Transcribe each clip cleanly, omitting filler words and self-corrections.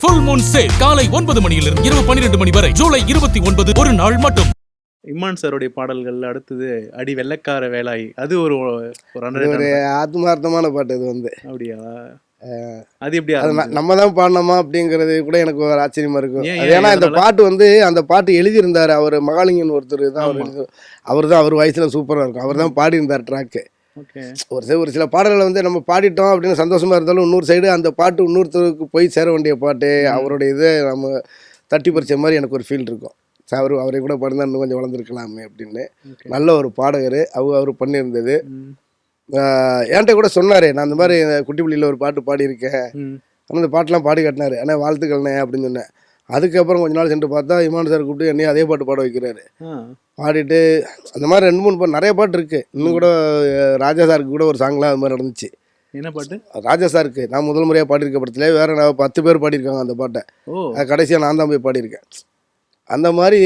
Full Moon sale காலை 9 மணியிலிருந்து இரவு 12 மணி வரை ஜூலை 29 ஒரு நாள் மட்டும். இம்மான் சாருடைய பாடல்கள் அடுத்தது அடி வெள்ளைக்கார வேலாய், அது ஒரு ஆத்மார்த்தமான பாட்டு. இது வந்து அப்படியா? அது எப்படி நம்ம தான் பாடணுமா அப்படிங்கிறது கூட எனக்கு ஒரு ஆச்சரியமா இருக்கும். ஏன்னா இந்த பாட்டு வந்து அந்த பாட்டு எழுதியிருந்தாரு அவர், மகாலிங்கன் ஒருத்தர் தான். அவர் தான் அவர் வயசுல சூப்பரா இருக்கும். அவர் தான் பாடியிருந்தார் ட்ராக்கு. ஒரு சில பாடல்களை வந்து நம்ம பாடிட்டோம் அப்படின்னு சந்தோஷமா இருந்தாலும் இன்னொரு சைடு அந்த பாட்டு இன்னொருத்தருக்கு போய் சேர வேண்டிய பாட்டு, அவருடைய இதை நம்ம தட்டி பறிச்ச மாதிரி எனக்கு ஒரு ஃபீல் இருக்கும். அவரை கூட பாடினா இன்னும் கொஞ்சம் வளர்ந்துருக்கலாமே அப்படின்னு. நல்ல ஒரு பாடகர். அவர் பண்ணியிருந்தது. என்கிட்ட கூட சொன்னார், நான் இந்த மாதிரி குட்டிப்புள்ளியில் ஒரு பாட்டு பாடியிருக்கேன், ஆனால் இந்த பாட்டெலாம் பாடி காட்டினார், ஆனால் வாழ்த்துக்கள்ண்ணே அப்படின்னு சொன்னேன். அதுக்கப்புறம் கொஞ்ச நாள் சென்று பார்த்தா இமான் சார் கூப்பிட்டு என்னையும் அதே பாட்டு பாட வைக்கிறாரு. பாடிட்டு அந்த மாதிரி 2-3 பாட்டு நிறைய பாட்டு இருக்குது. இன்னும் கூட ராஜா சாருக்கு கூட ஒரு சாங்லாம் அது மாதிரி நடந்துச்சு. என்ன பாட்டு? ராஜா சாருக்கு நான் முதல் முறையாக பாடியிருக்க படத்துல வேற நான் 10 பேர் பாடியிருக்காங்க அந்த பாட்டை. கடைசியாக நான் தான் போய் பாடியிருக்கேன். அந்த மாதிரி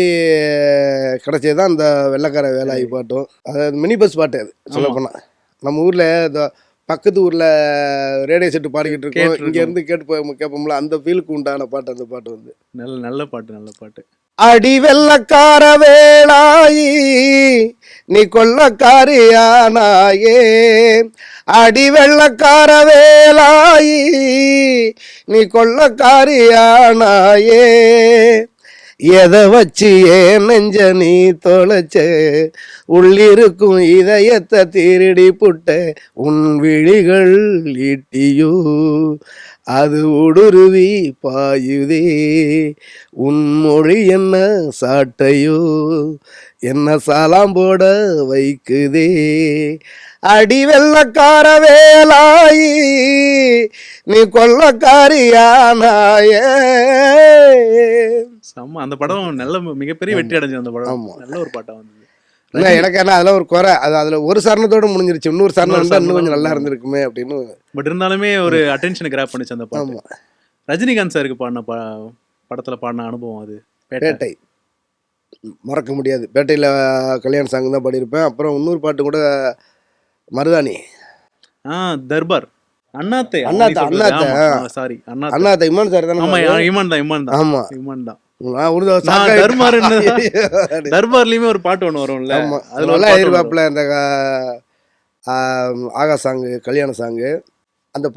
கிடைச்சது தான் இந்த வெள்ளைக்கார வேலாயி பாட்டும். அதாவது மினி பஸ் பாட்டு. அது சொல்ல போனால் நம்ம ஊரில் இந்த பக்கத்து ஊரில் ரேடியோ செட்டு பாடிக்கிட்டு இருக்கோம், இங்கேருந்து கேட்போம்ல, அந்த ஃபீலுக்கு உண்டான பாட்டு அந்த பாட்டு வந்து நல்ல பாட்டு. அடி வெள்ளக்கார வேளாயி நீ கொள்ளக்காரியானாயே, அடி வெள்ளக்கார வேளாயி நீ கொள்ளக்காரியானாயே, எதை வச்சு ஏன் நெஞ்ச நீ தொலைச்ச, உள்ளிருக்கும் இதயத்தை திருடி புட்ட, உன் விழிகள் ஈட்டியோ அது உடுருவி பாயுதே, உன் மொழி என்ன சாட்டையோ என்ன சாலாம் போட வைக்குதே, அடி வெள்ளக்கார வேலாயி நீ கொள்ளக்காரியானாயே. அந்த படம் நல்ல மிகப்பெரிய வெற்றி அடைஞ்சு. அந்த படம் நல்ல ஒரு பாட்டா வந்தது. எனக்கு என்ன அதில் ஒரு குறை, அதுல ஒரு சரணத்தோட முடிஞ்சிருச்சு. இன்னொரு சரணம் இருந்தா இன்னும் கொஞ்சம் நல்லா இருந்திருக்குமே அப்படின்னு. பட் இருந்தாலுமே ஒரு அட்டென்ஷனை கிராப் பண்ணிச்சு அந்த பாட்டு. ரஜினிகாந்த் சாருக்கு பாடின படத்துல பாடின அனுபவம் அது பேட்டை மறக்க முடியாது. பேட்டையில கல்யாண சாங் தான் பாடியிருப்பேன். அப்புறம் இன்னொரு பாட்டு கூட மருதாணி, தர்பார், அண்ணாத்தை சாரி அண்ணாத்தை இமான் சார் தான். இமான் தான். தர்பார்லயுமே ஒரு பாட்டு ஒண்ணு வரும்ல, அதுல எதிர்பார்ப்புல இந்த ஆகா சாங்கு, கல்யாண சாங்கு, அந்த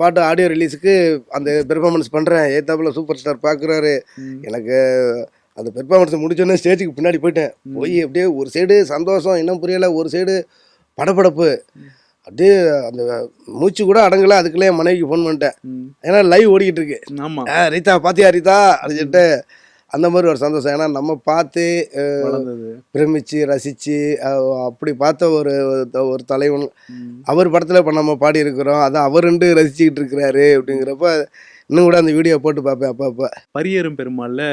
பாட்டு ஆடியோ ரிலீஸுக்கு அந்த பெர்ஃபார்மன்ஸ் பண்றேன். ஏத்தாப்புல சூப்பர் ஸ்டார் பாக்குறாரு. எனக்கு அந்த பெர்ஃபார்மன்ஸ் முடிச்சோன்னே ஸ்டேஜுக்கு பின்னாடி போயிட்டேன். போய் அப்படியே ஒரு சைடு சந்தோஷம் இன்னும் புரியல, ஒரு சைடு படப்படப்பு. அப்படியே அந்த மூச்சு கூட அடங்கல. அதுக்குள்ளே என் மனைவிக்கு ஃபோன் பண்ணிட்டேன், ஏன்னா லைவ் ஓடிக்கிட்டு இருக்கு. ரீதா பாத்தியா ரீதா அப்படின்னு சொல்லிட்டு அந்த மாதிரி ஒரு சந்தோஷம். ஏன்னா நம்ம பார்த்து பிரமிச்சு ரசிச்சு அப்படி பார்த்த ஒரு தலைவன் அவர் படத்தில் இப்போ நம்ம பாடி இருக்கிறோம். அதை அவர் ரசிச்சுக்கிட்டு இருக்கிறாரு. அப்படிங்கிறப்ப இன்னும் கூட அந்த வீடியோ போட்டு பார்ப்பேன் அப்பப்போ. பரியேறும் பெருமாள்ல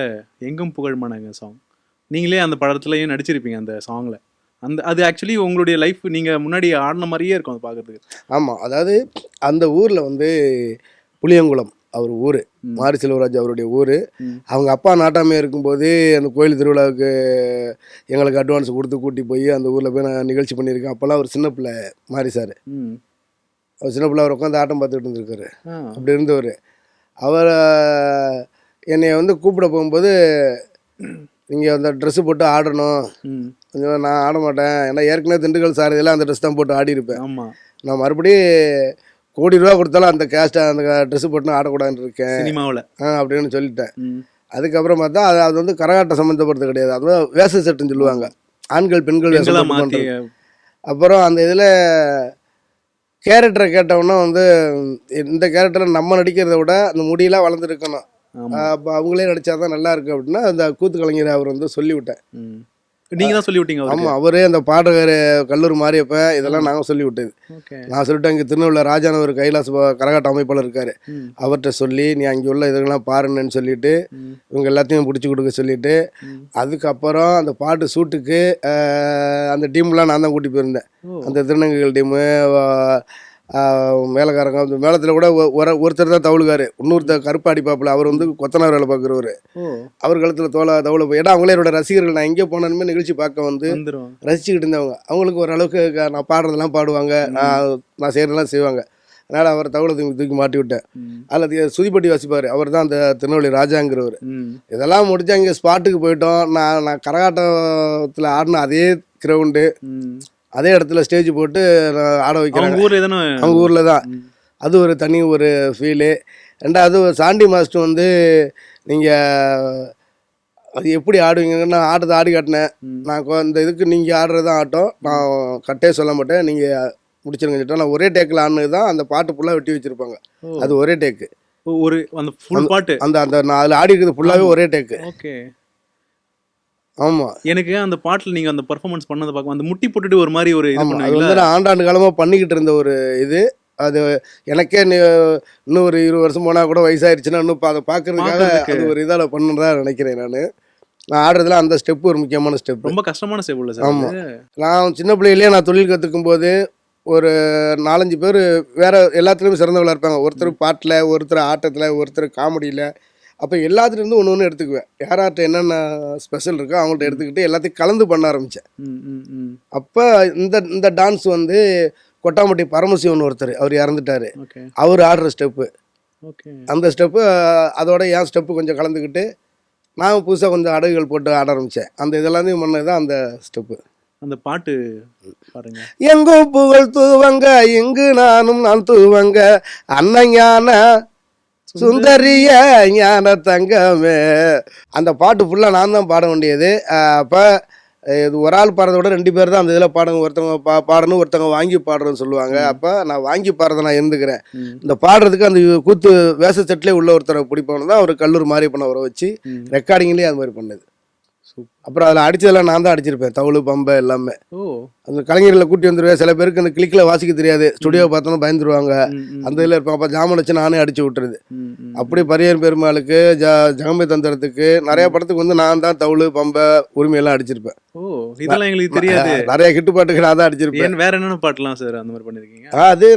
எங்கும் புகழ்மானங்க சாங், நீங்களே அந்த படத்துலையும் நடிச்சிருப்பீங்க அந்த சாங்ல. அது ஆக்சுவலி உங்களுடைய லைஃப் நீங்கள் முன்னாடி ஆடின மாதிரியே இருக்கும் அதை பார்க்கறதுக்கு. ஆமாம், அதாவது அந்த ஊரில் வந்து புளியங்குளம் அவர் ஊர், மாரி செல்வராஜ் அவருடைய ஊர். அவங்க அப்பா நாட்டாமையாக இருக்கும்போது அந்த கோயில் திருவிழாவுக்கு எங்களுக்கு அட்வான்ஸ் கொடுத்து கூட்டி போய் அந்த ஊரில் போய் நான் நிகழ்ச்சி பண்ணியிருக்கேன். அப்போல்லாம் அவர் சின்ன பிள்ளை மாரி சார். அவர் சின்ன பிள்ளை அவர் உட்காந்து ஆட்டம் பார்த்துக்கிட்டு இருந்திருக்காரு. அப்படி இருந்தவர். அவர் என்னை வந்து கூப்பிட போகும்போது, நீங்கள் அந்த ட்ரெஸ்ஸு போட்டு ஆடணும். கொஞ்சம் நான் ஆட மாட்டேன், ஏன்னா ஏற்கனவே திண்டுக்கல் சார் இதெல்லாம் அந்த ட்ரெஸ் தான் போட்டு ஆடிருப்பேன். நான் மறுபடியும் ₹1 கோடி கொடுத்தாலும் அந்த கேஸ்ட்டை அந்த ட்ரெஸ்ஸு போட்டு ஆடக்கூடாதுன்னு இருக்கேன் சினிமாவில் அப்படின்னு சொல்லிட்டேன். அதுக்கப்புறம் பார்த்தா அது வந்து கரகாட்டம் சம்மந்தப்படுறது கிடையாது, அது வேஷ செட்டுன்னு சொல்லுவாங்க, ஆண்கள் பெண்கள் வேஷம் பண்ணுறது. அப்புறம் அந்த இதில் கேரக்டரை கேட்டோம்னா வந்து இந்த கேரக்டரை நம்ம நடிக்கிறத விட அந்த முடியெல்லாம் வளர்ந்துருக்கணும், அப்போ அவங்களே நடித்தாதான் நல்லா இருக்கு அப்படின்னா அந்த கூத்து கலைஞர் அவர் வந்து சொல்லிவிட்டேன். நீங்க தான் சொல்லி விட்டீங்க? ஆமாம், அவரே அந்த பாடகர் கல்லூர் மாறியப்ப இதெல்லாம் நாங்கள் சொல்லி விட்டது. நான் சொல்லிட்டேன், இங்கே திருநெல்வேலியில் ராஜான ஒரு கைலாச கரகாட்ட அமைப்பாளர் இருக்காரு, அவர்கிட்ட சொல்லி நீ அங்கே உள்ள இதெல்லாம் பாருன்னு சொல்லிட்டு இவங்க எல்லாத்தையும் பிடிச்சி கொடுக்க சொல்லிட்டு, அதுக்கப்புறம் அந்த பாட்டு ஷூட்டுக்கு அந்த டீம்லாம் நான் தான் கூட்டி போயிருந்தேன். அந்த திருநங்கைகள் டீமு, மேலக்காரங்க, அந்த மேளத்தில் கூட ஒருத்தர் தான் தவுளுக்காரு, இன்னொருத்தர் கருப்பு அடிப்பாப்புல, அவர் வந்து கொத்தனார் வேலை பார்க்குறவர். அவர் கழுத்தில் தவுளை போய், ஏன்னா அவங்களோட ரசிகர்கள் நான் எங்கே போனாலுமே நிகழ்ச்சி பார்க்க வந்து ரசிச்சுக்கிட்டு இருந்தவங்க. அவங்களுக்கு ஓரளவுக்கு நான் பாடுறதெல்லாம் பாடுவாங்க, நான் செய்கிறதெல்லாம் செய்வாங்க. அதனால் அவர் தவளை தூக்கி மாட்டி விட்டேன். ம். அதில் சுதிப்பட்டி வாசிப்பார், அவர் தான் அந்த திருநெல்வேலி ராஜாங்கிறவர். ம். இதெல்லாம் முடிச்சு அங்கே ஸ்பாட்டுக்கு போயிட்டோம். நான் கரகாட்டத்தில் ஆடின அதே கிரவுண்டு, ம். அதே இடத்துல ஸ்டேஜ் போட்டு ஆட வைக்கிறாங்க. அவங்க ஊர்ல தானே? அவங்க ஊரில் தான். அது ஒரு தனி ஒரு ஃபீலு. ரெண்டாவது சாண்டி மாஸ்டர் வந்து நீங்கள் அது எப்படி ஆடுவீங்கன்னு நான் ஆட்டத்தை ஆடி காட்டினேன். நான் இந்த இதுக்கு நீங்கள் ஆடுறது தான் ஆட்டம், நான் கட்டே சொல்ல மாட்டேன், நீங்கள் முடிச்சிருங்க சொல்லிட்டு நான் ஒரே டேக்கில் ஆடினது தான். அந்த பாட்டு ஃபுல்லாக வெட்டி வச்சுருப்பாங்க, அது ஒரே டேக்கு. ஒரு அந்த ஃபுல் பாட்டு அந்த நான் அதில் ஆடி இருக்கிறது ஃபுல்லாகவே ஒரே டேக்கு. ஓகே. ஆமாம், எனக்கு அந்த பாட்டில் நீங்கள் அந்த பர்ஃபார்மன்ஸ் பண்ணதை பார்க்க அந்த முட்டி போட்டுட்டு ஒரு மாதிரி ஒரு இது அது பண்ணுவீங்களா? வந்து நான் ஆண்டாண்டு காலமாக பண்ணிக்கிட்டு இருந்த ஒரு இது. அது எனக்கே இன்னும் ஒரு 20 வருஷம் போனால் கூட வயசாயிருச்சுன்னா இன்னும் அதை பார்க்கறதுக்காக அது ஒரு இதால் பண்ணுறதா நினைக்கிறேன். நான் ஆடுறதுல அந்த ஸ்டெப்பு ஒரு முக்கியமான ஸ்டெப். ரொம்ப கஷ்டமான ஸ்டெப் இல்லை சார்? ஆமாம், நான் சின்ன பிள்ளையிலேயே நான் தொழில் கற்றுக்கும் போது ஒரு 4-5 பேர் வேறு எல்லாத்துலேயுமே சிறந்தவளாக இருப்பாங்க. ஒருத்தர் பாட்டில், ஒருத்தர் ஆட்டத்தில், ஒருத்தர் காமெடியில். அப்போ எல்லாத்துலேருந்து ஒன்று ஒன்று எடுத்துக்குவேன். யார்கிட்ட என்னென்ன ஸ்பெஷல் இருக்கோ அவங்கள்ட்ட எடுத்துக்கிட்டு எல்லாத்தையும் கலந்து பண்ண ஆரம்பித்தேன். அப்போ இந்த டான்ஸ் வந்து கொட்டாம்பட்டி பரமசிவன் ஒருத்தர், அவர் இறந்துட்டார், அவர் ஆடுற ஸ்டெப்பு. அந்த ஸ்டெப்பு அதோட என் ஸ்டெப்பு கொஞ்சம் கலந்துக்கிட்டு நான் புதுசாக கொஞ்சம் அடகுகள் போட்டு ஆட ஆரம்பித்தேன். அந்த இதெல்லாத்தையும் பண்ணது தான் அந்த ஸ்டெப்பு. அந்த பாட்டு பாருங்க. எங்கும் புகழ் தூவங்க, இங்கு நான் தூவங்க, அண்ணஞான சுந்தரிய ஞான தங்கமே. அந்த பாட்டு ஃபுல்லாக நான் தான் பாட வேண்டியது. அப்போ இது ஒரு ஆள் பாடுறத விட 2 பேர் தான் அந்த இதில் பாடுங்க. ஒருத்தவங்க பாடணும், ஒருத்தவங்க வாங்கி பாடுறோன்னு சொல்லுவாங்க. அப்போ நான் வாங்கி பாடுறதை நான் இருந்துக்கிறேன். இந்த பாடுறதுக்கு அந்த கூத்து வேச செட்லேயே உள்ள ஒருத்தரை பிடிப்பவனு தான் அவர் கல்லூர் மாதிரி பண்ண வர வச்சு ரெக்கார்டிங்லேயே அது மாதிரி பண்ணது. அப்புறம் அதில் அடித்ததெல்லாம் நான் தான் அடிச்சிருப்பேன், தவுளு பம்பை எல்லாமே. அந்த கலைஞர்களை கூட்டி வந்துடுவேன். சில பேருக்கு அந்த கிளிக்கில் வாசிக்க தெரியாது, ஸ்டுடியோவை பார்த்தோன்னா பயந்துருவாங்க, அந்த இதில் இருப்பாங்க. அப்போ ஜாமன் வச்சு நானே அடிச்சு விட்டுறது. அப்படி பரியன் பெருமாளுக்கு, ஜெகமே தந்திரத்துக்கு, நிறைய படத்துக்கு வந்து நான் தான் தவுளு பம்பை உரிமையெல்லாம் அடிச்சிருப்பேன். இதெல்லாம் எங்களுக்கு தெரியாது. நிறைய ஹிட்டு பாட்டுக்கு நான் தான் அடிச்சிருப்பேன். வேற என்னென்ன பாட்டுலாம் சார் அந்த மாதிரி பண்ணியிருக்கீங்க? அது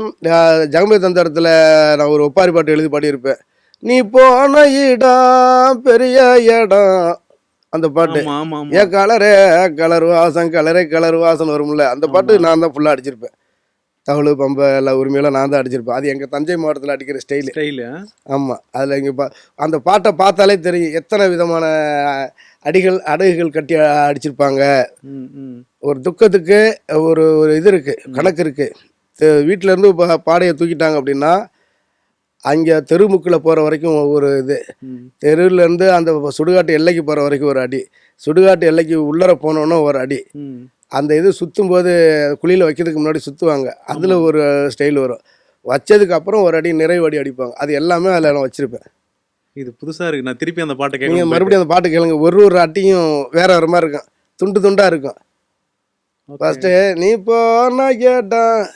ஜெகமே தந்திரத்தில் நான் ஒரு ஒப்பாரி பாட்டு எழுதி பாடியிருப்பேன். நீ போன இடம் பெரிய இடம், அந்த பாட்டு. ஏ கலரே கலர் வாசம், கலரே கலர் வாசம் வரும்ல, அந்த பாட்டு நான் தான் ஃபுல்லாக அடிச்சிருப்பேன். தவளு பம்பை எல்லா உரிமையெல்லாம் நான் தான் அடிச்சிருப்பேன். அது எங்கள் தஞ்சை மாவட்டத்தில் அடிக்கிற ஸ்டைலு. ஆமாம், அதில் இங்கே அந்த பாட்டை பார்த்தாலே தெரியும் எத்தனை விதமான அடகுகள் கட்டி அடிச்சிருப்பாங்க. ஒரு துக்கத்துக்கு ஒரு இது இருக்குது, கணக்கு இருக்குது. வீட்டிலேருந்து பாடையை தூக்கிட்டாங்க அப்படின்னா அங்கே தெருமுக்கில் போகிற வரைக்கும் ஒவ்வொரு இது, தெருவிலேருந்து அந்த சுடுகாட்டு எல்லைக்கு போகிற வரைக்கும் ஒரு அடி, சுடுகாட்டு எல்லைக்கு உள்ளர போனோன்னா ஒரு அடி, அந்த இது சுற்றும் போது குழியில் வைக்கிறதுக்கு முன்னாடி சுற்றுவாங்க, அதில் ஒரு ஸ்டைல் வரும், வச்சதுக்கு அப்புறம் ஒரு அடி நிறைவு அடி அடிப்பாங்க. அது எல்லாமே அதில் நான் வச்சுருப்பேன். இது புதுசாக இருக்குது. நான் திருப்பி அந்த பாட்டை கேட்க, நீங்கள் மறுபடியும் அந்த பாட்டு கேளுங்க. ஒரு அட்டியும் வேறு மாதிரி இருக்கும், துண்டு துண்டாக இருக்கும். ஃபஸ்ட்டு நீ போனா கேட்டான்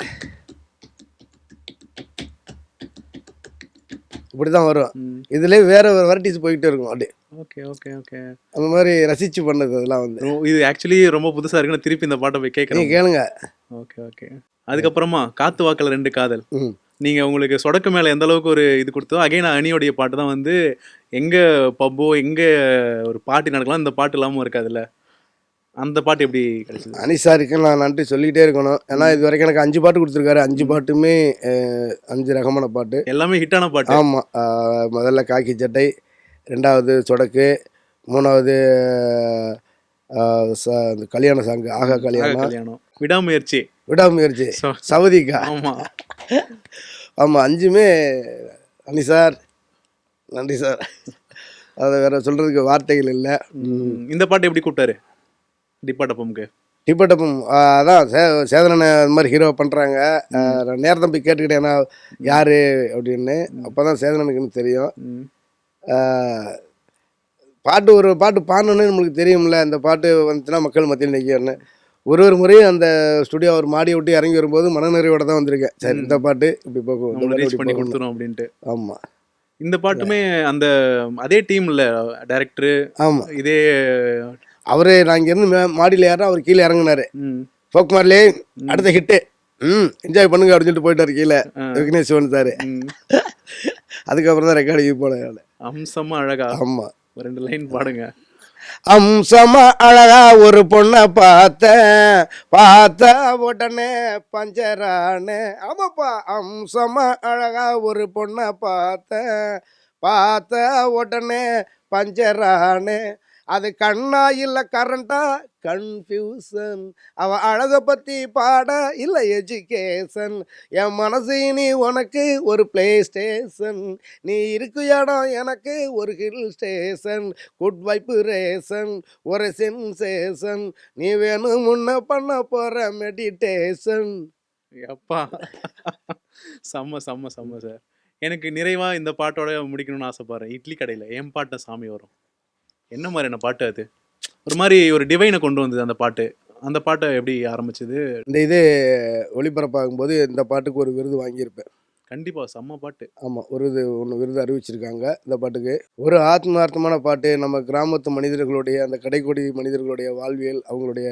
இப்படி தான் வரும். இதுலேயே வேற ஒரு வெரைட்டிஸ் போய்கிட்டே இருக்கும் அப்படியே. அந்த மாதிரி ரசிச்சு பண்ணது அதெல்லாம் வந்து இது ஆக்சுவலி ரொம்ப புதுசாக இருக்குன்னு திருப்பி இந்த பாட்டை போய் கேட்குறேன். கேளுங்க. அதுக்கப்புறமா காத்து வாக்கில் 2 காதல், நீங்கள் உங்களுக்கு சொடக்கு மேலே எந்த அளவுக்கு ஒரு இது கொடுத்தோ, அகைன் அணியோடைய பாட்டு தான் வந்து எங்கே பப்போ எங்கே ஒரு பார்ட்டி நடக்கலாம், இந்த பாட்டு இல்லாமல் இருக்காதுல்ல, அந்த பாட்டு எப்படி கிடைச்சது? அனி சாருக்கு நான் நன்றி சொல்லிக்கிட்டே இருக்கணும். ஏன்னா இது வரைக்கும் எனக்கு 5 பாட்டு கொடுத்துருக்காரு. 5 பாட்டுமே 5 ரகமான பாட்டு, எல்லாமே ஹிட்டான பாட்டு. ஆமாம், முதல்ல காக்கி சட்டை, 2வது சொடக்கு, 3வது கல்யாண சாங்கு ஆகா கல்யாணம், விடாமுயற்சி சவதிக்கா. ஆமாம், 5மே அனி சார், நன்றி சார். அதை வேற சொல்கிறதுக்கு வார்த்தைகள் இல்லை. இந்த பாட்டு எப்படி கூப்பிட்டாரு டிப்பாட்டப்பம்க்கு? டிப்பாட்டப்பம் அதான் சேதனனை இந்த மாதிரி ஹீரோ பண்ணுறாங்க. நான் நேரத்தை போய் கேட்டுக்கிட்டேன் நான் யார் அப்படின்னு. அப்போ தான் சேதனனுக்குன்னு தெரியும். பாட்டு ஒரு பாட்டு பாடணுன்னு நம்மளுக்கு தெரியும்ல, இந்த பாட்டு வந்துச்சுன்னா மக்கள் மத்தியில் நிற்கணும்னு. ஒரு முறையும் அந்த ஸ்டுடியோ அவர் மாடியை விட்டு இறங்கி வரும்போது மனநிறைவோட தான் வந்திருக்கேன். சரி, இந்த பாட்டு இப்படி பண்ணி கொடுத்துரும் அப்படின்ட்டு. ஆமாம், இந்த பாட்டுமே அந்த அதே டீம்ல டைரக்டரு. ஆமாம், இதே அவரு நான் இங்கேருந்து மாடியில் ஏறா, அவர் கீழே இறங்குனாரு. போக்குமார்லே அடுத்த ஹிட்டு என்ஜாய் பண்ணுங்க அப்படின்னு சொல்லிட்டு போயிட்டாரு கீழே விக்னேஷ் சிவன் சார். அதுக்கப்புறம் தான் ரெக்கார்டிங் போனேன். அம்சமா அழகா. ஆமாம், 2 லைன் பாடுங்க. அம்சமா அழகா ஒரு பொண்ணை பார்த்த உடனே பஞ்சரானே. ஆமாப்பா, அம்சமா அழகா ஒரு பொண்ணை பார்த்த உடனே பஞ்சரானே. அது கண்ணா இல்ல கரண்டா கன்ஃபியூசன். அவ அழக பத்தி பாட இல்ல எஜுகேஷன். என் மனசு நீ உனக்கு ஒரு பிளே ஸ்டேஷன். நீ இருக்கு இடம் எனக்கு ஒரு ஹில் ஸ்டேஷன். குட் வைப்ரேஷன் ஒரு சென்சேஷன். நீ வேணும் முன்ன பண்ண போற மெடிடேஷன். அப்பா செம்ம செம்ம செம்ம சார். எனக்கு நிறைவா இந்த பாட்டோட முடிக்கணும்னு ஆசைப்படுறேன். இட்லி கடையில் என் பாட்டை சாமி வரும். என்ன மாதிரியான பாட்டு அது? ஒரு மாதிரி ஒரு டிவைனை கொண்டு வந்தது அந்த பாட்டு. அந்த பாட்டை எப்படி ஆரம்பிச்சது? இந்த இது ஒளிபரப்பாகும்போது இந்த பாட்டுக்கு ஒரு விருது வாங்கியிருப்பேன். கண்டிப்பாக செம்ம பாட்டு. ஆமாம், ஒரு இது ஒன்று விருது அறிவிச்சிருக்காங்க இந்த பாட்டுக்கு. ஒரு ஆத்மார்த்தமான பாட்டு. நம்ம கிராமத்து மனிதர்களுடைய அந்த கடைக்கோடி மனிதர்களுடைய வாழ்வியல், அவங்களுடைய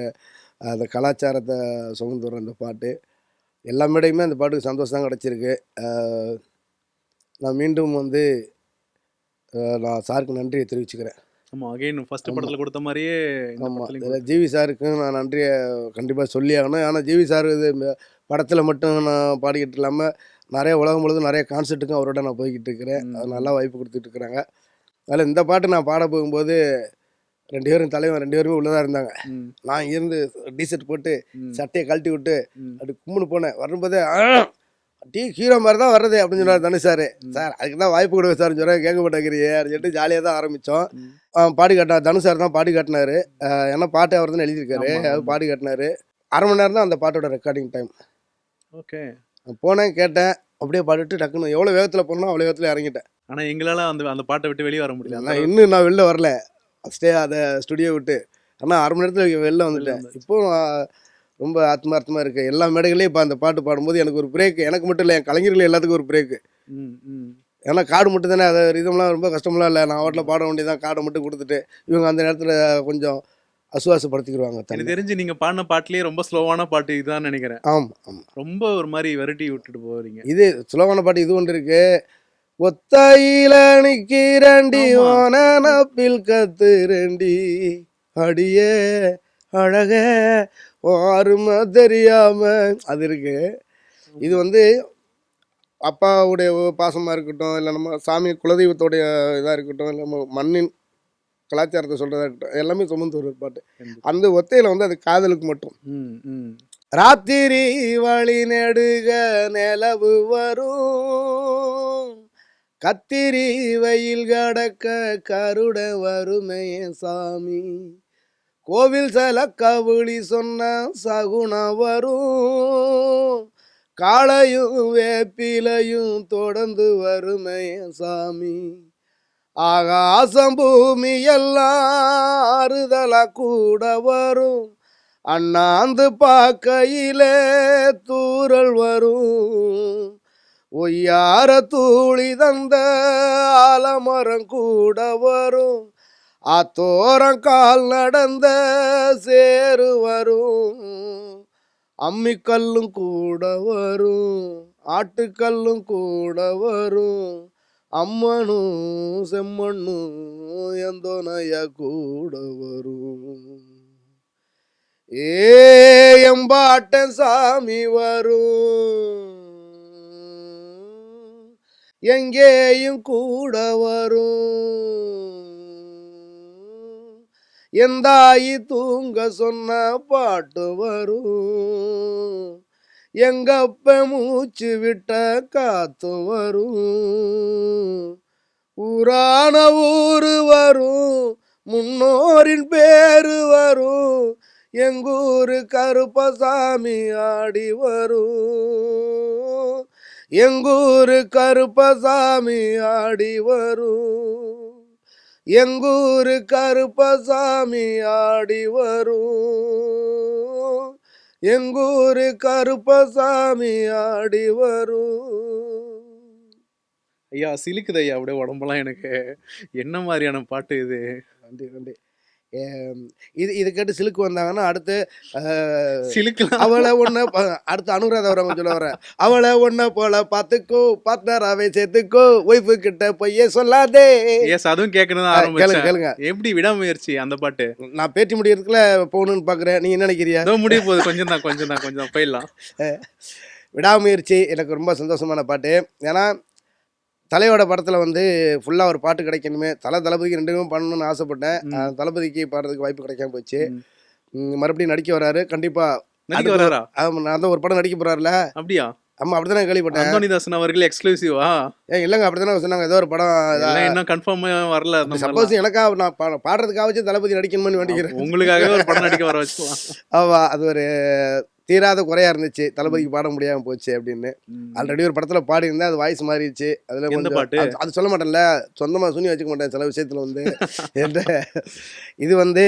அந்த கலாச்சாரத்தை சுமந்து வர அந்த பாட்டு. எல்லா மேடையுமே அந்த பாட்டுக்கு சந்தோஷம் தான் கிடச்சிருக்கு. நான் மீண்டும் வந்து நான் சாருக்கு நன்றியை தெரிவிச்சுக்கிறேன். ஆமாம், அகைன் ஃபர்ஸ்ட் படத்தில் கொடுத்த மாதிரியே. ஆமாம், இதில் ஜிவி சாருக்கு நான் நன்றியை கண்டிப்பாக சொல்லி ஆகணும். ஆனால் ஜிவி சார் இது படத்தில் மட்டும் நான் பாடிக்கிட்டு இல்லாமல் நிறைய உலகம் முழுவதும் நிறைய கான்சர்ட்டுக்கும் அவரோட நான் போய்கிட்டு இருக்கிறேன். அது நல்லா வாய்ப்பு கொடுத்துட்டு இருக்கிறாங்க. அதில் இந்த பாட்டு நான் பாட போகும்போது 2 பேரும் தலைவன் 2 பேருமே உள்ளதாக இருந்தாங்க. நான் இருந்து டிஷர்ட் போட்டு சட்டையை கழட்டி விட்டு அப்படி கும்பிட்டு போனேன். வரும்போதே டீ ஹீரோ மாதிரி தான் வர்றது அப்படின்னு சொன்னார் தனுஷ் சார். சார் அதுக்கு தான் வாய்ப்பு கொடுங்க சார்னு சொன்னால் கேட்க மாட்டேங்கிறியே அப்படின்னு சொல்லிட்டு ஜாலியாக தான் ஆரம்பித்தோம். பாடி காட்டினார் தனுஷ் சார் தான் பாடி காட்டினார். ஏன்னா பாட்டு அவர் தான் எழுதியிருக்காரு. அவர் பாடி காட்டினார். 1/2 மணி நேரம் தான் அந்த பாட்டோட ரெக்கார்டிங் டைம். ஓகே, போனேன், கேட்டேன், அப்படியே பாடிட்டு டக்குன்னு எவ்வளோ வேகத்தில் போனோம் அவ்வளோ வேகத்தில் இறங்கிட்டேன். ஆனால் எங்களால் அந்த பாட்டை விட்டு வெளியே வர முடியல. நான் வெளில வரல, அதை ஸ்டுடியோ விட்டு. ஆனால் 1/2 மணி நேரத்தில் வெளில வந்துட்டேன். இப்போ ரொம்ப ஆத்மார்த்தமாக இருக்குது. எல்லா மேடைகளையும் இப்போ அந்த பாட்டு பாடும்போது எனக்கு ஒரு பிரேக். எனக்கு மட்டும் இல்லை, என் கலைஞர்கள் எல்லாத்துக்கும் ஒரு பிரேக்கு. ஏன்னா கார்டு மட்டும் தானே, அதை ரிதம்லாம் ரொம்ப கஷ்டமெல்லாம் இல்லை. நான் வாட்டில் பாட வேண்டியதான், கார்டை மட்டும் கொடுத்துட்டு இவங்க அந்த நேரத்தில் கொஞ்சம் அசுவாசப்படுத்திக்கிடுவாங்க. எனக்கு தெரிஞ்சு நீங்கள் பாடின பாட்டிலேயே ரொம்ப ஸ்லோவான பாட்டு இதுதான் நினைக்கிறேன். ஆமாம் ஆமாம், ரொம்ப ஒரு மாதிரி வெரைட்டி விட்டுட்டு போகிறீங்க. இது ஸ்லோவான பாட்டு இது ஒன்று இருக்கு. ஒத்தையில நிக்கிறண்டி ஓனப்பில் கத்துரண்டி அடியே அழக ஆறுமா தெரியாம, அது இருக்கு. இது வந்து அப்பாவுடைய பாசமாக இருக்கட்டும், இல்லை நம்ம சாமி குலதெய்வத்தோடைய இதாக இருக்கட்டும், இல்லை நம்ம மண்ணின் கலாச்சாரத்தை சொல்கிறதா இருக்கட்டும், எல்லாமே சுமந்து ஒரு பாட்டு. அந்த ஒத்தையில் வந்து அது காதலுக்கு மட்டும். ராத்திரி வழி நெடுக நிலவு வரும், கத்திரி வெயில் கடக்க கருட வறுமைய சாமி, கோவில் சில கவுளி சொன்ன சகுனா வரும், காளையும் வேப்பிலையும் தொடர்ந்து வறுமைய சாமி, ஆகாசம் பூமி எல்லாம் ஆறுதலா கூட வரும், அண்ணாந்து பார்க்கையிலே தூரல் வரும், ஒய்யார தூளி தந்த ஆலமரம் கூட வரும், ஆத்தோரம் கால் நடந்த சேரு வரும், அம்மிக்கல்லும் கூட வரும், ஆட்டுக்கல்லும் கூட வரும், அம்மனும் செம்மண்ணும் எந்தோனைய கூட வரும், எம்பாட்டன் சாமி வரும், எங்கேயும் கூட வரும், எந்தாயி தூங்க சொன்ன பாட்டு வரும், எங்கப்ப மூச்சு விட்ட காத்து வரும், ஊரான ஊரு வரும், முன்னோரின் பேரு வரும், எங்கூரு கருப்பசாமி ஆடி வரும், எங்கூரு கருப்பசாமி ஆடி வரும், எங்கூரு கருப்பசாமி ஆடி வரும், எங்கூரு கருப்பசாமி ஆடி வரும். ஐயா சிலுக்குது ஐயா அப்படியே உடம்பெல்லாம் எனக்கு. என்ன மாதிரியான பாட்டு இது? நன்றி நன்றி. இது கேட்டு சிலுக்கு வந்தாங்கன்னா அடுத்து சிலுக்கலாம் அவளை ஒன்ன அடுத்து அனுராதா வரவங்க சொல்ல வர அவளை ஒன்ன போல பார்த்துக்கோ பார்ட்னராவே சேர்த்துக்கோ ஒய்ஃபு கிட்ட பொய்யே சொல்லாதே. எஸ், அதுவும் கேட்கணும் கேளுங்க கேளுங்க. எப்படி விடாமுயற்சி அந்த பாட்டு? நான் பேட்டி முடியறதுக்குள்ள போகணும்னு பாக்குறேன், நீங்க என்ன நினைக்கிறியா? முடிய போகுது, கொஞ்சம் தான் போயிடலாம். விடாமுயற்சி எனக்கு ரொம்ப சந்தோஷமான பாட்டு. ஏன்னா தலையோட படத்தில் வந்து ஃபுல்லாக ஒரு பாட்டு கிடைக்கணுமே, தளபதிக்கு 2 பண்ணணும்னு ஆசைப்பட்டேன். தளபதிக்கு பாடுறதுக்கு வாய்ப்பு கிடைக்காம போச்சு. மறுபடியும் நடிக்க வராரு. கண்டிப்பாக அந்த ஒரு படம் நடிக்க போறாருல. அப்படியா? ஆமா, அப்படித்தானே கேள்விப்பட்டேன். அந்தோனிதாசன் அவர்கள் எக்ஸ்க்ளூசிவா? இல்லைங்க, அப்படித்தானே சொன்னாங்க. ஏதோ ஒரு படம் இன்னும் கன்ஃபார்ம் வரல. சப்போஸ் எனக்காக நான் பாடுறதுக்காக தளபதி நடிக்கணும்னு வேண்டிக்கிறேன். உங்களுக்காகவே ஒரு படம் நடிக்க வர வச்சுக்கலாம். ஆமா, அது ஒரு தீராத குறையா இருந்துச்சு, தளபதிக்கு பாட முடியாம போச்சு அப்படின்னு. ஆல்ரெடி ஒரு படத்துல பாடி இருந்தேன், அது வாய்ஸ் மாறிடுச்சு. அதுல அது சொல்ல மாட்டேன்ல, சொந்தமா சுனி வச்சுக்க மாட்டேன் சில விஷயத்துல வந்து. இது வந்து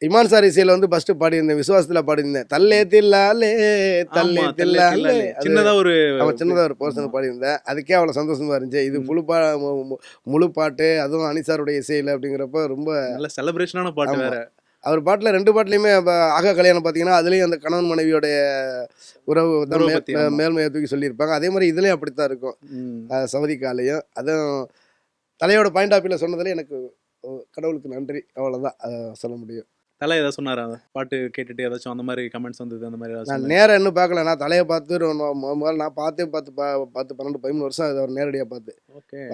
இமான் சார் இசையில வந்து ஃபர்ஸ்ட் பாடி இருந்தேன், விசுவாசத்துல பாடி இருந்தேன். தல்லே தில்லாலே தல்லே தில்லாலே சின்னதா ஒரு போர்ஷன் பாடி இருந்தேன். அதுக்கே அவ்வளவு சந்தோஷமா இருந்துச்சு. இது முழு பாட்டு, அதுவும் அனிசாருடைய இசையில அப்படிங்கிறப்ப ரொம்ப நல்ல செலிப்ரேஷனான பாட்டு. வேற அவர் பாட்டில் 2 பாட்டுலையுமே ஆகா கல்யாணம் பார்த்தீங்கன்னா அதுலேயும் அந்த கணவன் மனைவியோடைய உறவு மேல்மையை தூக்கி சொல்லியிருப்பாங்க. அதே மாதிரி இதுலேயும் அப்படித்தான் இருக்கும். சவுதிக்காலையும் அதுவும் தலையோட பாயிண்ட் ஆஃப் வியூவில் சொன்னதுல எனக்கு கடவுளுக்கு நன்றி, அவ்வளோதான் சொல்ல முடியும். தலை ஏதாவது சொன்னாரா? அந்த பாட்டு கேட்டுட்டு ஏதாச்சும் அந்த மாதிரி கமெண்ட்ஸ் வந்தது? அந்த மாதிரி நான் நேரம் இன்னும் பார்க்கல. நான் தலையை பார்த்து நான் பார்த்தே 10-12-13 வருஷம் அதை அவர் நேரடியாக பார்த்து.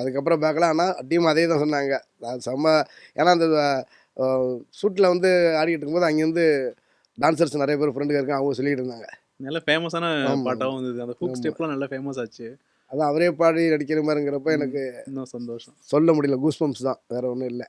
அதுக்கப்புறம் பார்க்கல. ஆனால் டீம் அதே தான் சொன்னாங்க. செம்ம. ஏன்னா அந்த ஷூட்டில் வந்து ஆடிக்கிட்டு இருக்கும்போது அங்கேருந்து டான்சர்ஸ் நிறைய பேர் ஃப்ரெண்டுங்க இருக்காங்க, அவங்க சொல்லிட்டு இருந்தாங்க. நல்ல ஃபேமஸான பாட்டாகவும் இருந்தது. அந்த ஹூக் ஸ்டெப்லாம் நல்ல ஃபேமஸ் ஆச்சு. அதான் அவரே பாடி நடிக்கிற மாதிரிங்கிறப்ப எனக்கு இன்னும் சந்தோஷம் சொல்ல முடியல. கூஸ் பம்ப்ஸ் தான், வேற ஒன்றும் இல்லை.